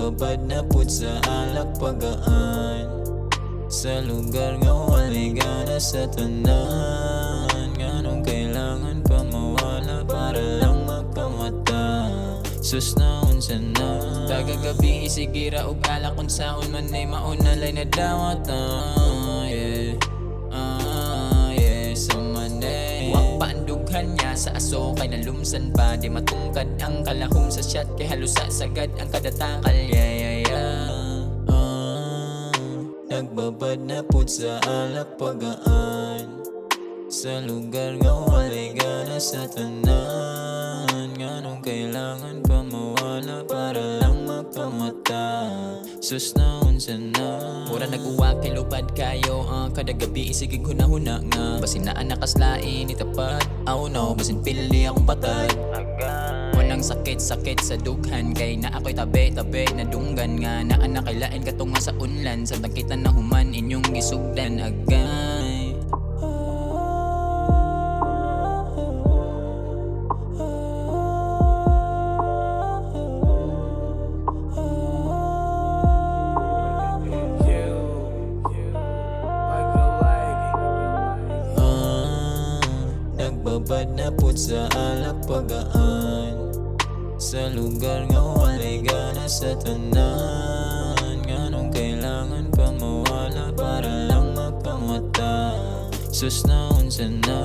Nagbabad na pud sa alak pagaan, sa lugar nga walay gana sa tanan. Nganong kailangan pa mawala para lang magpamata. Sus na unsa na tagagabi isigira og alak kung saon man ay maunalay na dawat. Sa manay wak paandughan niya sa aso kay nalumsan pa. Di matungkad ang kalahom sa shot kay halos sa sagad ang kadatakal. Nagbabad na pud sa alak pagaan, sa lugar nga walay gana sa tanan. Nganong kailangan pa mawala para lang magpamata. Sus na unsa na mura nag-uwa kay lupad kayo. Kada gabi isigig hunahuna nga basin na nakaslain itapat. Oh no, basin pili akong patad. Walang sakit-sakit sa dughan kay na ako'y tabi-tabi na dunggan nga na anakailain katunga sa unlan sa tangkitan na human inyong gisugdan agay. Nagbabad na pud sa alak pagaan, sa lugar nga walay gana sa tanan. Nganong kailangan pa mawala para lang magpamata. Sus na unsa na